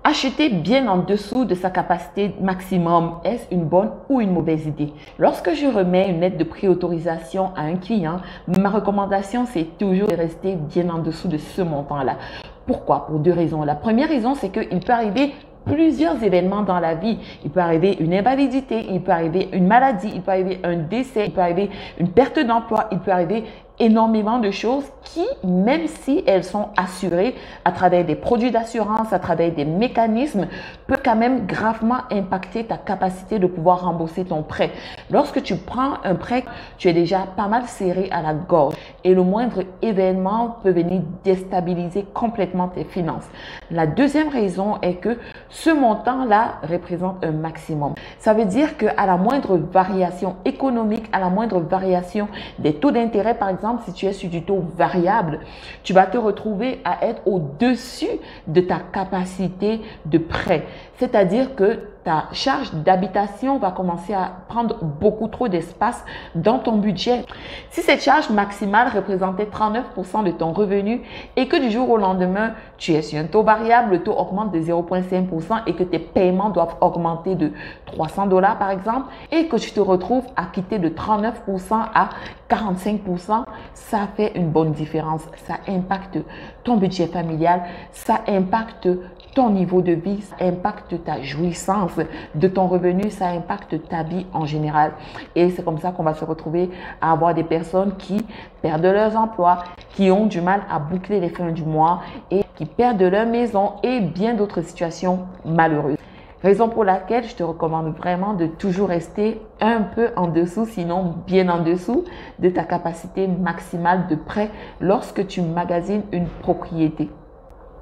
Acheter bien en dessous de sa capacité maximum, est-ce une bonne ou une mauvaise idée? Lorsque je remets une lettre de préautorisation à un client, ma recommandation, c'est toujours de rester bien en dessous de ce montant-là. Pourquoi? Pour deux raisons. La première raison, c'est qu'il peut arriver plusieurs événements dans la vie. Il peut arriver une invalidité, il peut arriver une maladie, il peut arriver un décès, il peut arriver une perte d'emploi, il peut arriver énormément de choses qui, même si elles sont assurées à travers des produits d'assurance, à travers des mécanismes, peuvent quand même gravement impacter ta capacité de pouvoir rembourser ton prêt. Lorsque tu prends un prêt, tu es déjà pas mal serré à la gorge et le moindre événement peut venir déstabiliser complètement tes finances. La deuxième raison est que ce montant-là représente un maximum. Ça veut dire qu'à la moindre variation économique, à la moindre variation des taux d'intérêt, par exemple, si tu es sur du taux variable, tu vas te retrouver à être au-dessus de ta capacité de prêt. C'est-à-dire que ta charge d'habitation va commencer à prendre beaucoup trop d'espace dans ton budget. Si cette charge maximale représentait 39% de ton revenu et que du jour au lendemain, tu es sur un taux variable, le taux augmente de 0,5% et que tes paiements doivent augmenter de $300 par exemple et que tu te retrouves à quitter de 39% à 45%, ça fait une bonne différence. Ça impacte ton budget familial, ça impacte ton niveau de vie, ça impacte ta jouissance de ton revenu, ça impacte ta vie en général. Et c'est comme ça qu'on va se retrouver à avoir des personnes qui perdent leurs emplois, qui ont du mal à boucler les fins du mois et qui perdent leur maison et bien d'autres situations malheureuses. Raison pour laquelle je te recommande vraiment de toujours rester un peu en dessous, sinon bien en dessous de ta capacité maximale de prêt lorsque tu magasines une propriété.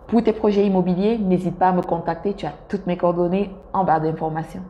Pour tes projets immobiliers, n'hésite pas à me contacter, tu as toutes mes coordonnées en barre d'informations.